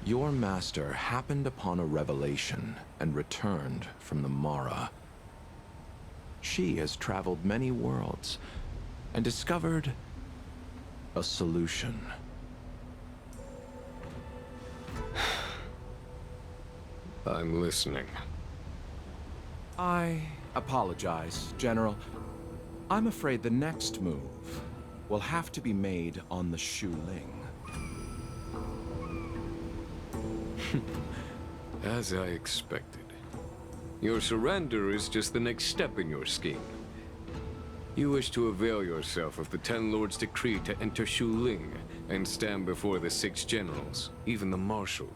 Your master happened upon a revelation and returned from the Mara. She has traveled many worlds and discovered a solution. I'm listening. I apologize, General. I'm afraid the next move will have to be made on the Shu Ling. As I expected. Your surrender is just the next step in your scheme. You wish to avail yourself of the Ten Lords' decree to enter Shu Ling and stand before the 6 generals, even the Marshal.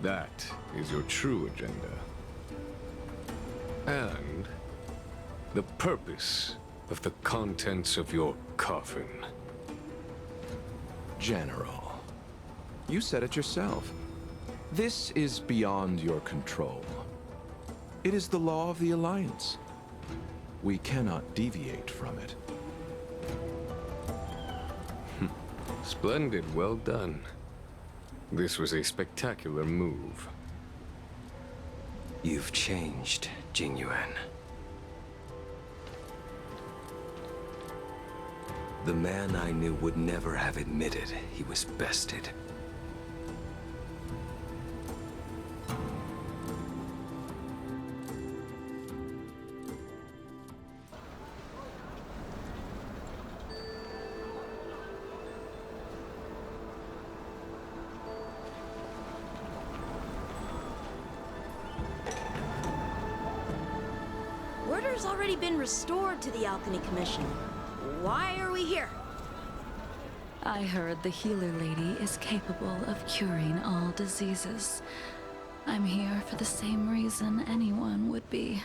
That is your true agenda. And the purpose of the contents of your coffin. General, you said it yourself. This is beyond your control. It is the law of the Alliance. We cannot deviate from it. Splendid, well done. This was a spectacular move. You've changed, Jing Yuan. The man I knew would never have admitted he was bested. Order's already been restored to the Alchemy Commission. Why are we here? I heard the healer lady is capable of curing all diseases. I'm here for the same reason anyone would be.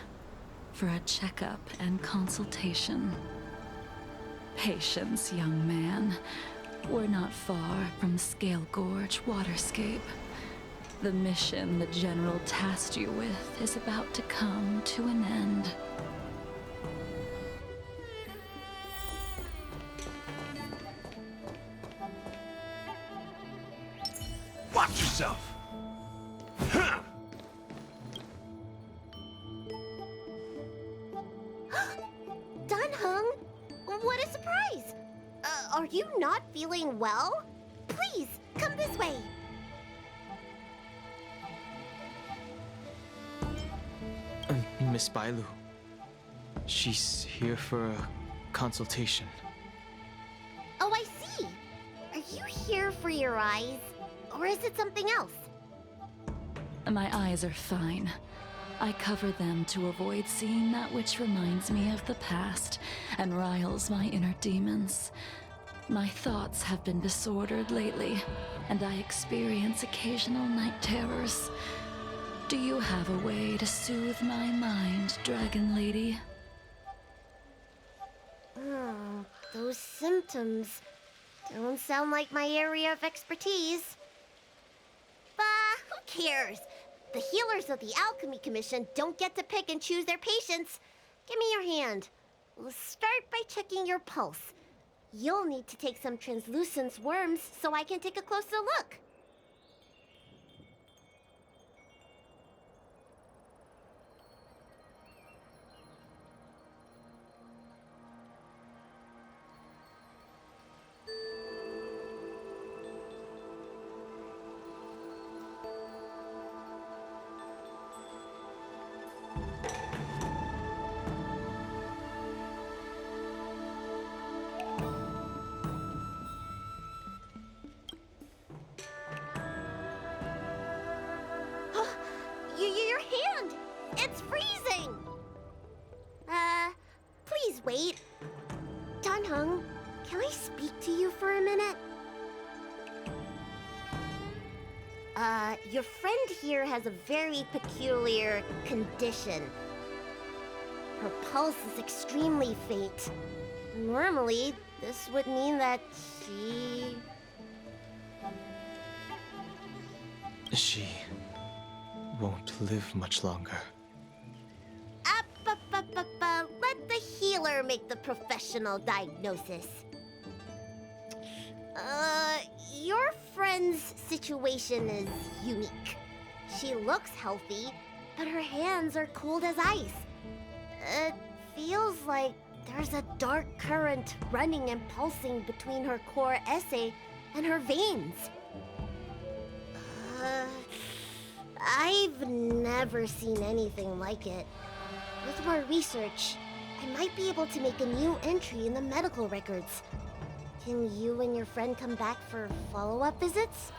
For a checkup and consultation. Patience, young man. We're not far from Scale Gorge Waterscape. The mission the General tasked you with is about to come to an end. Watch yourself! Dunhung, what a surprise! Are you not feeling well? Please, come this way. Miss Bailu. She's here for a consultation. Oh, I see. Are you here for your eyes? Or is it something else? My eyes are fine. I cover them to avoid seeing that which reminds me of the past and riles my inner demons. My thoughts have been disordered lately, and I experience occasional night terrors. Do you have a way to soothe my mind, Dragon Lady? Oh, those symptoms don't sound like my area of expertise. But who cares? The healers of the Alchemy Commission don't get to pick and choose their patients. Give me your hand. We'll start by checking your pulse. You'll need to take some translucent worms so I can take a closer look. Your hand! It's freezing! Please wait. Dunhung, can I speak to you for a minute? Your friend here has a very peculiar condition. Her pulse is extremely faint. Normally, this would mean that She won't live much longer. Let the healer make the professional diagnosis. Your friend friend's situation is unique. She looks healthy, but her hands are cold as ice. It feels like there's a dark current running and pulsing between her core esse and her veins. I've never seen anything like it. With more research, I might be able to make a new entry in the medical records. Can you and your friend come back for follow-up visits?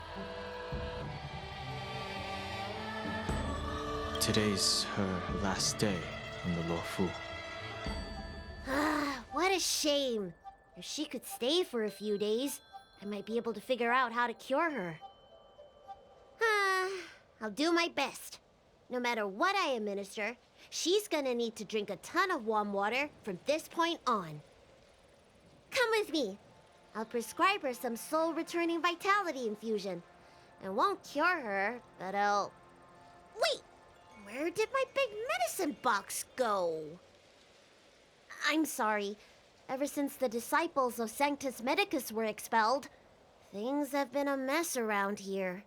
Today's her last day on the Luofu. What a shame. If she could stay for a few days, I might be able to figure out how to cure her. I'll do my best. No matter what I administer, she's gonna need to drink a ton of warm water from this point on. Come with me. I'll prescribe her some soul-returning vitality infusion. It won't cure her, but I'll... Wait! Where did my big medicine box go? I'm sorry. Ever since the disciples of Sanctus Medicus were expelled, things have been a mess around here.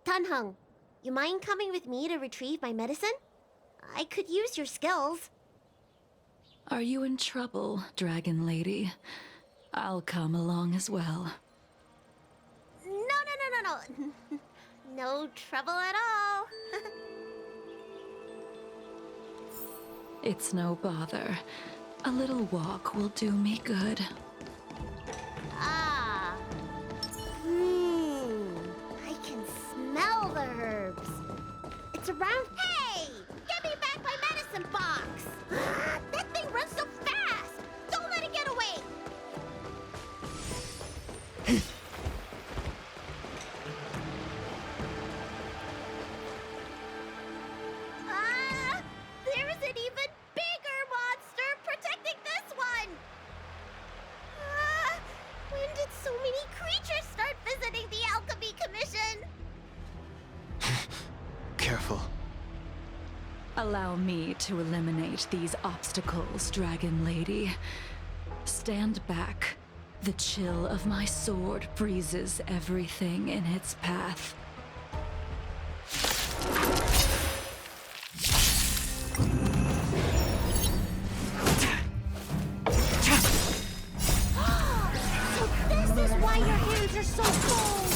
Tanheng, you mind coming with me to retrieve my medicine? I could use your skills. Are you in trouble, Dragon Lady? I'll come along as well. No. No trouble at all. It's no bother. A little walk will do me good. I can smell the herbs. It's around... Hey! Give me back my medicine box! That thing runs so fast! Don't let it get away! There's an even bigger monster protecting this one! When did so many creatures start visiting the Alchemy Commission? Careful. Allow me to eliminate these obstacles, Dragon Lady. Stand back. The chill of my sword freezes everything in its path. So this is why your hands are so cold!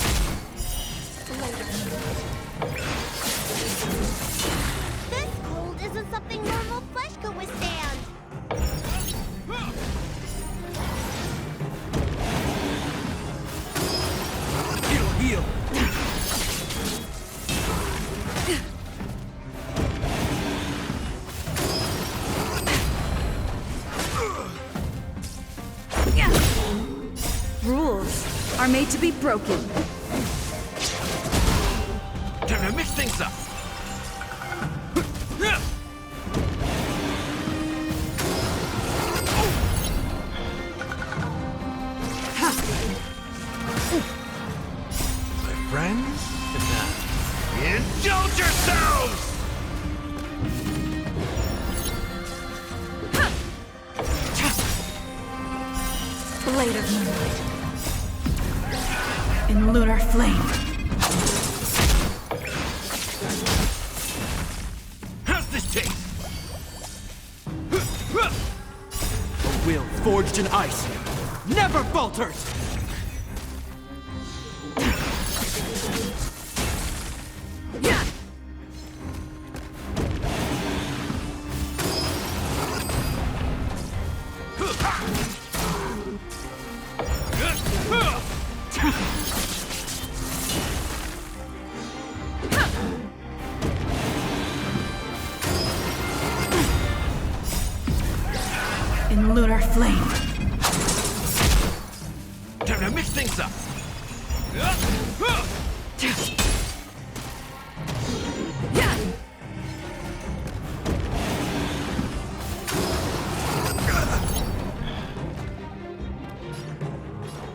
This cold isn't something normal flesh could withstand! Heal! Rules are made to be broken. Time to mix things up! My friends? Indulge yourselves! Blade of moonlight. In lunar flame. How's this taste? A will forged in ice never falters! In lunar flame. Time to mix things up!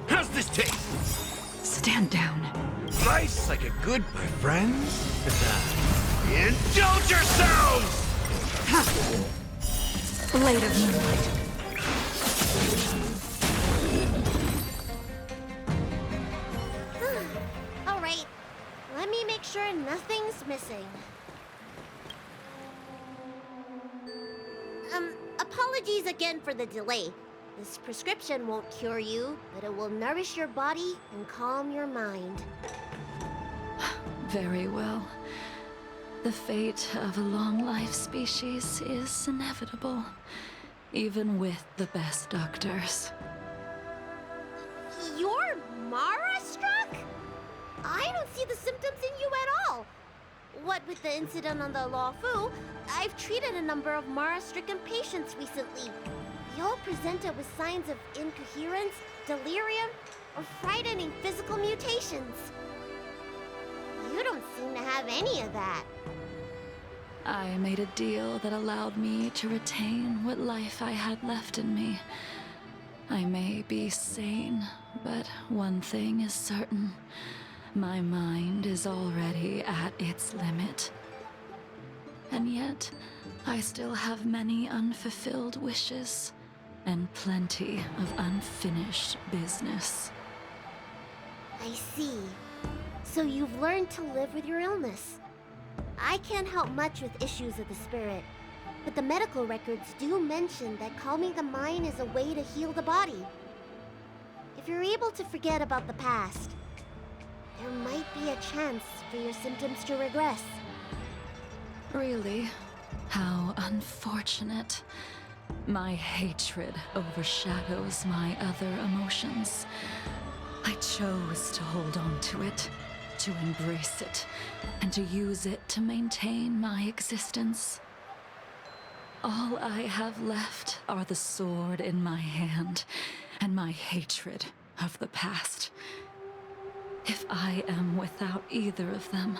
How's this taste? Stand down. Nice like a good, my friends. Indulge yourselves! Blade of moonlight. me make sure nothing's missing. Apologies again for the delay. This prescription won't cure you, but it will nourish your body and calm your mind. Very well. The fate of a long-life species is inevitable, even with the best doctors. You're Mara-struck? I don't see the symptoms in you at all. What with the incident on the Lawfu, I've treated a number of Mara-stricken patients recently. They all presented with signs of incoherence, delirium, or frightening physical mutations. You don't seem to have any of that. I made a deal that allowed me to retain what life I had left in me. I may be sane, but one thing is certain. My mind is already at its limit. And yet, I still have many unfulfilled wishes, and plenty of unfinished business. I see. So you've learned to live with your illness. I can't help much with issues of the spirit, but the medical records do mention that calming the mind is a way to heal the body. If you're able to forget about the past, there might be a chance for your symptoms to regress. Really? How unfortunate. My hatred overshadows my other emotions. I chose to hold on to it, to embrace it, and to use it to maintain my existence. All I have left are the sword in my hand and my hatred of the past. If I am without either of them,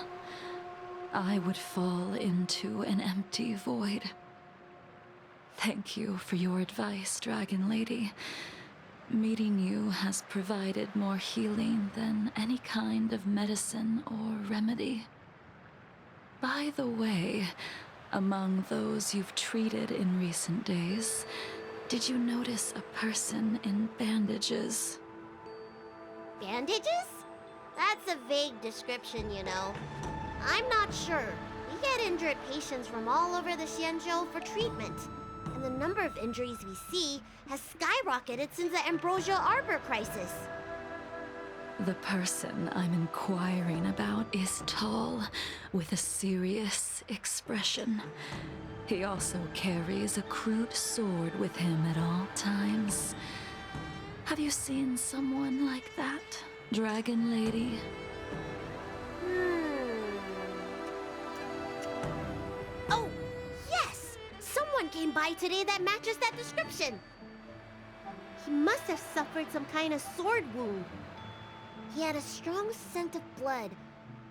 I would fall into an empty void. Thank you for your advice, Dragon Lady. Meeting you has provided more healing than any kind of medicine or remedy. By the way, among those you've treated in recent days, did you notice a person in bandages? Bandages? That's a vague description, you know. I'm not sure. We get injured patients from all over the Xianzhou for treatment. And the number of injuries we see has skyrocketed since the Ambrosia Arbor crisis. The person I'm inquiring about is tall, with a serious expression. He also carries a crude sword with him at all times. Have you seen someone like that, Dragon Lady? Oh, yes! Someone came by today that matches that description. He must have suffered some kind of sword wound. He had a strong scent of blood,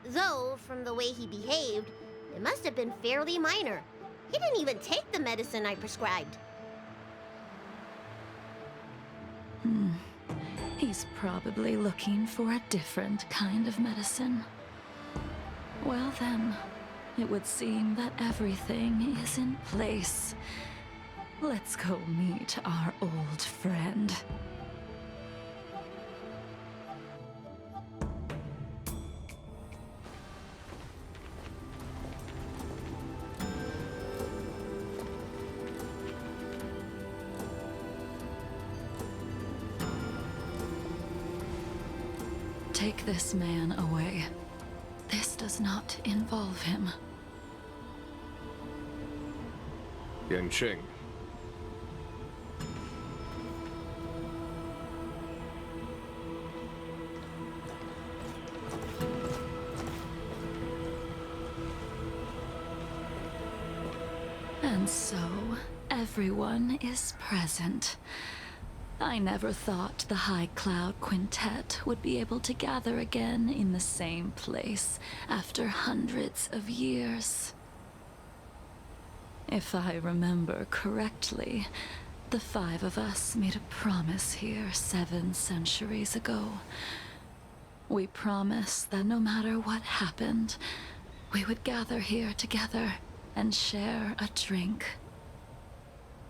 though from the way he behaved, it must have been fairly minor. He didn't even take the medicine I prescribed. He's probably looking for a different kind of medicine. Well then, it would seem that everything is in place. Let's go meet our old friend. Take this man away. This does not involve him. Yanqing. And so, everyone is present. I never thought the High Cloud Quintet would be able to gather again in the same place after hundreds of years. If I remember correctly, the five of us made a promise here 7 centuries ago. We promised that no matter what happened, we would gather here together and share a drink.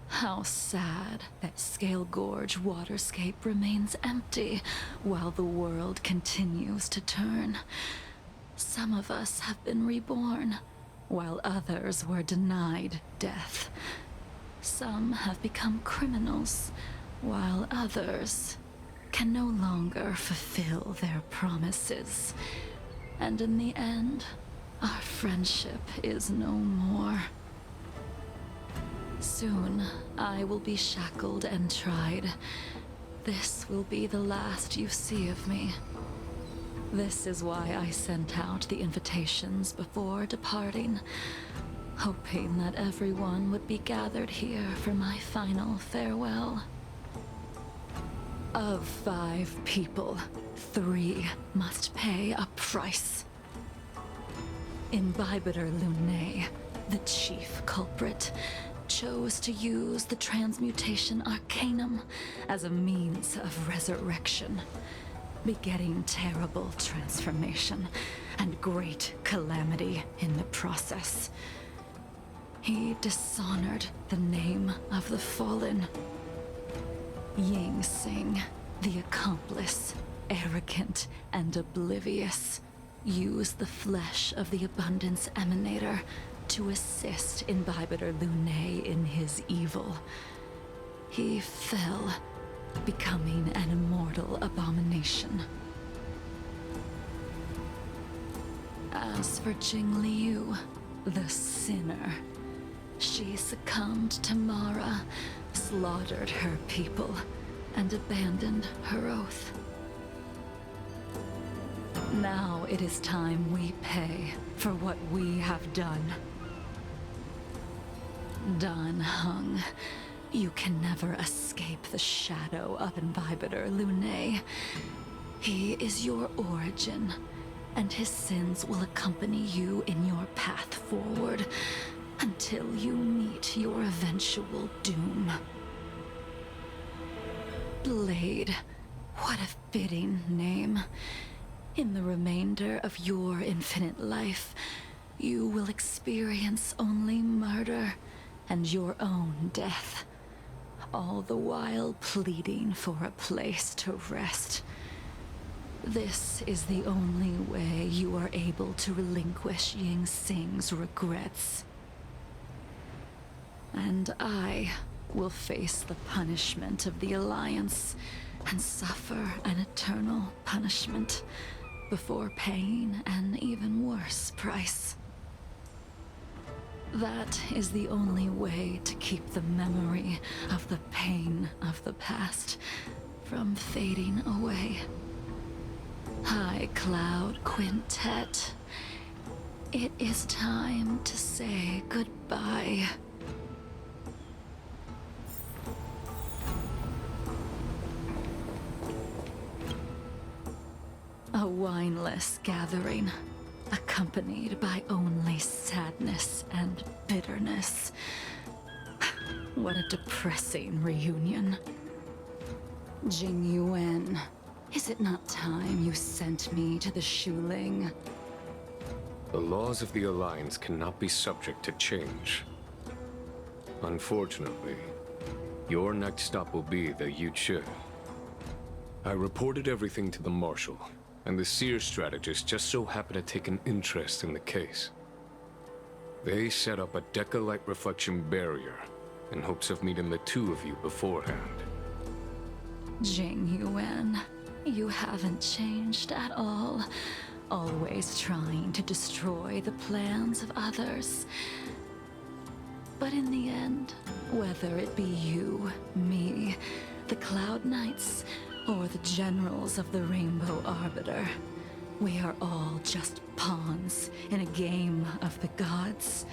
How sad that Scale Gorge waterscape remains empty while the world continues to turn. Some of us have been reborn, while others were denied death. Some have become criminals, while others can no longer fulfill their promises. And in the end, our friendship is no more. Soon, I will be shackled and tried. This will be the last you see of me. This is why I sent out the invitations before departing, hoping that everyone would be gathered here for my final farewell. Of 5 people, 3 must pay a price. Imbibitor Lunae, the chief culprit, chose to use the transmutation arcanum as a means of resurrection, begetting terrible transformation and great calamity in the process. He dishonored the name of the fallen. Ying Sing, the accomplice, arrogant and oblivious, used the flesh of the Abundance Emanator to assist Imbibitor Lunae in his evil. He fell, becoming an immortal abomination. As for Jing Liu, the sinner, she succumbed to Mara, slaughtered her people, and abandoned her oath. Now it is time we pay for what we have done. Dan Heng, you can never escape the shadow of Imbibitor Lunae. He is your origin, and his sins will accompany you in your path forward until you meet your eventual doom. Blade, what a fitting name. In the remainder of your infinite life, you will experience only murder and your own death, all the while pleading for a place to rest. This is the only way you are able to relinquish Ying Sing's regrets. And I will face the punishment of the Alliance and suffer an eternal punishment before paying an even worse price. That is the only way to keep the memory of the pain of the past from fading away. High Cloud Quintet, it is time to say goodbye. A wineless gathering, accompanied by only sadness and bitterness. What a depressing reunion. Jing Yuan, is it not time you sent me to the Shuling? The laws of the Alliance cannot be subject to change. Unfortunately, your next stop will be the Yuchi. I reported everything to the Marshal, and the Seer strategist just so happened to take an interest in the case. They set up a Deca-light reflection barrier in hopes of meeting the 2 of you beforehand. Jing Yuan, you haven't changed at all. Always trying to destroy the plans of others. But in the end, whether it be you, me, the Cloud Knights, or the generals of the Rainbow Arbiter, we are all just pawns in a game of the gods.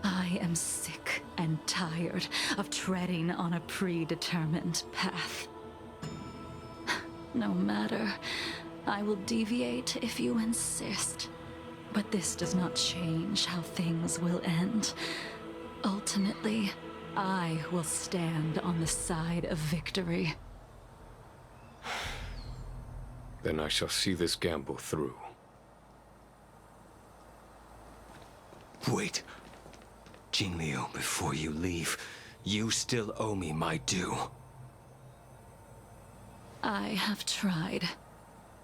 I am sick and tired of treading on a predetermined path. No matter, I will deviate if you insist. But this does not change how things will end. Ultimately, I will stand on the side of victory. Then I shall see this gamble through. Wait. Jing Liu, before you leave, you still owe me my due. I have tried,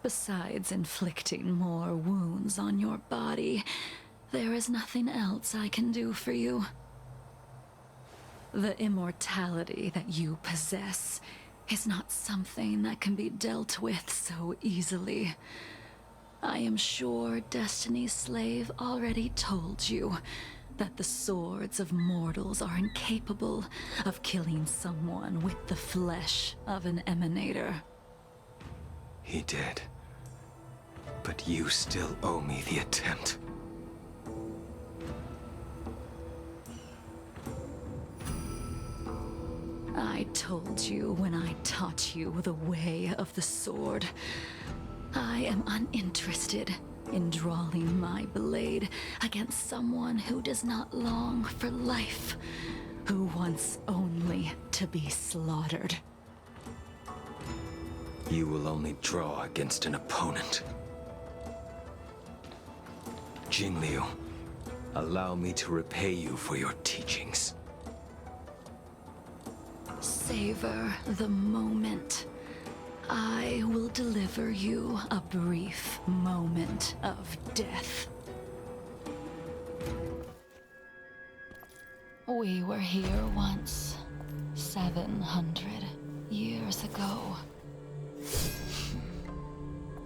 Besides inflicting more wounds on your body, there is nothing else I can do for you. The immortality that you possess is not something that can be dealt with so easily. I am sure Destiny's Slave already told you that the swords of mortals are incapable of killing someone with the flesh of an emanator. He did. But you still owe me the attempt. I told you when I taught you the way of the sword. I am uninterested in drawing my blade against someone who does not long for life, who wants only to be slaughtered. You will only draw against an opponent. Jingliu, allow me to repay you for your teachings. Savor the moment. I will deliver you a brief moment of death. We were here once, 700 years ago.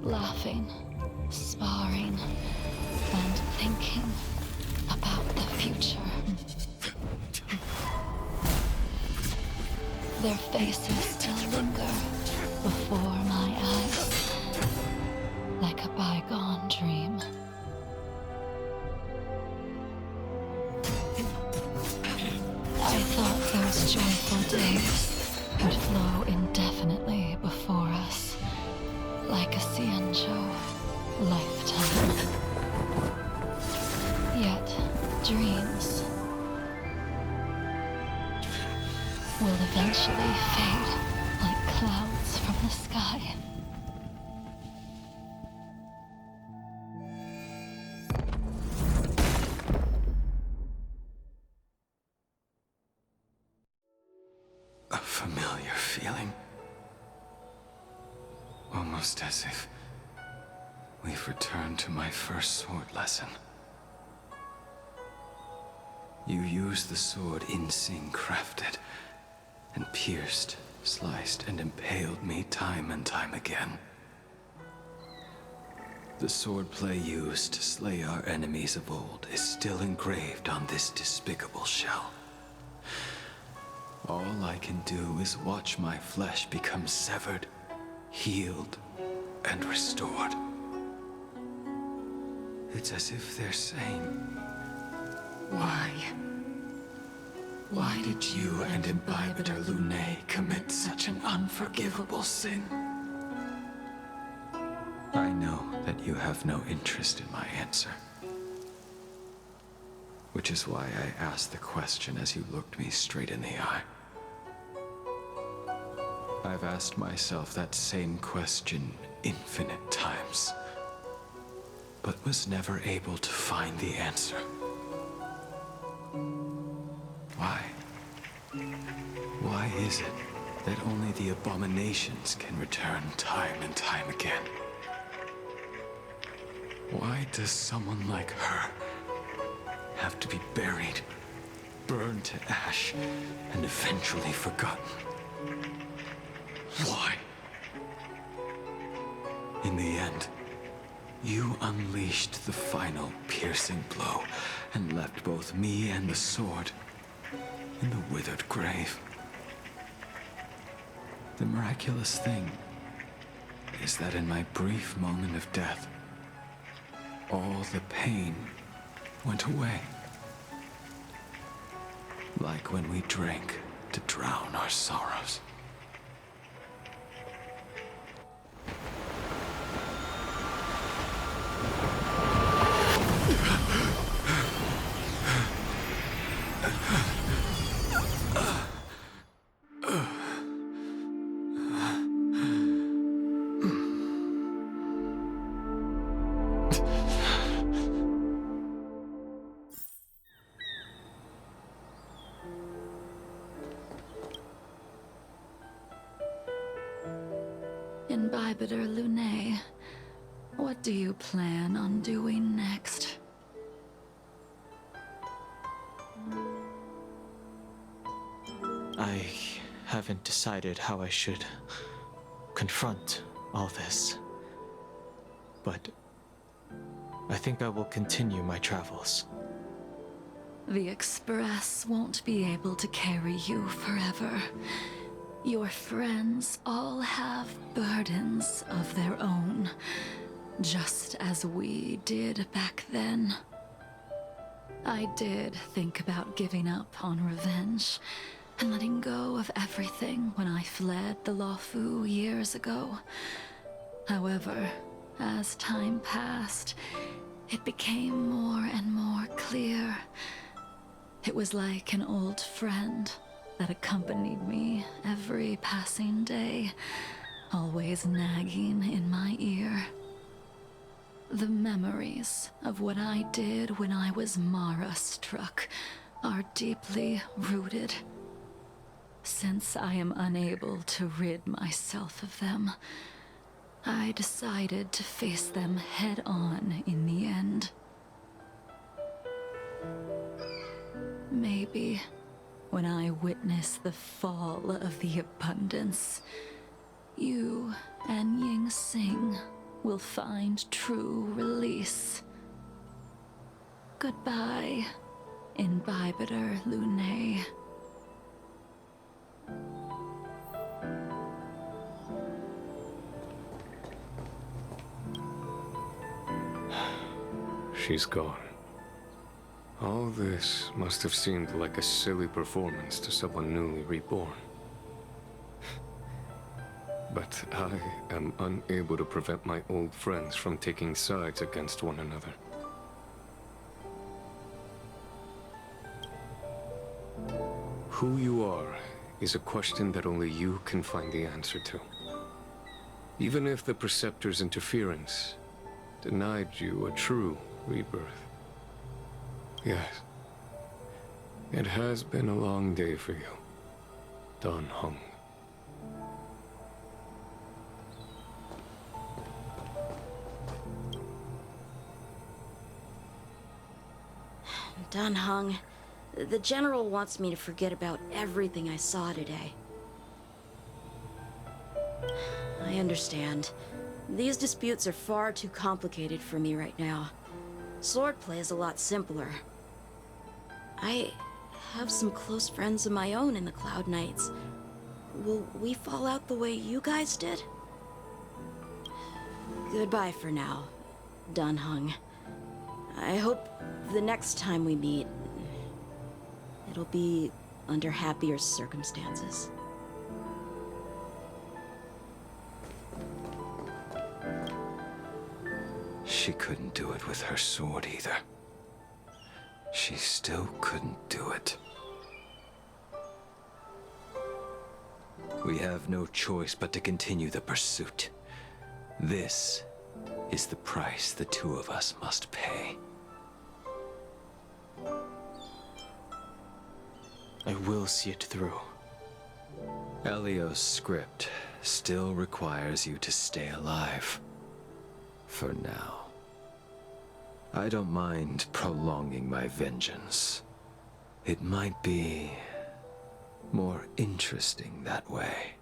Laughing, sparring, and thinking about the future. Their faces still linger before my eyes, like a bygone dream. I thought those joyful days would flow indefinitely before us, like a Cianjo lifetime. Yet, dreams will eventually fade like clouds from the sky. A familiar feeling. Almost as if we've returned to my first sword lesson. You used the sword Insing crafted, and pierced, sliced, and impaled me time and time again. The swordplay used to slay our enemies of old is still engraved on this despicable shell. All I can do is watch my flesh become severed, healed, and restored. It's as if they're saying, why? Why did you and Imbibitor Lunae commit such an unforgivable sin? I know that you have no interest in my answer. Which is why I asked the question as you looked me straight in the eye. I've asked myself that same question infinite times, but was never able to find the answer. Why? Why is it that only the abominations can return time and time again? Why does someone like her have to be buried, burned to ash, and eventually forgotten? Why? In the end, you unleashed the final piercing blow and left both me and the sword in the withered grave. The miraculous thing is that in my brief moment of death, all the pain went away. Like when we drank to drown our sorrows. Imbibitor Lunae, What do you plan on doing next? I haven't decided how I should confront all this. But I think I will continue my travels. The Express won't be able to carry you forever. Your friends all have burdens of their own, just as we did back then. I did think about giving up on revenge and letting go of everything when I fled the Luofu years ago. However, as time passed, it became more and more clear. It was like an old friend that accompanied me every passing day, always nagging in my ear. The memories of what I did when I was Mara-struck are deeply rooted. Since I am unable to rid myself of them, I decided to face them head-on in the end. Maybe when I witness the fall of the abundance, you and Ying Sing will find true release. Goodbye, Imbibitor Lunae. She's gone. All this must have seemed like a silly performance to someone newly reborn. But I am unable to prevent my old friends from taking sides against one another. Who you are is a question that only you can find the answer to. Even if the Preceptor's interference denied you a true rebirth. Yes, it has been a long day for you, Dan Heng. Dan Heng, the General wants me to forget about everything I saw today. I understand. These disputes are far too complicated for me right now. Swordplay is a lot simpler. I have some close friends of my own in the Cloud Knights. Will we fall out the way you guys did? Goodbye for now, Dan Heng. I hope the next time we meet, it'll be under happier circumstances. She couldn't do it with her sword either. She still couldn't do it. We have no choice but to continue the pursuit. This is the price the two of us must pay. I will see it through. Elio's script still requires you to stay alive. For now. I don't mind prolonging my vengeance. It might be more interesting that way.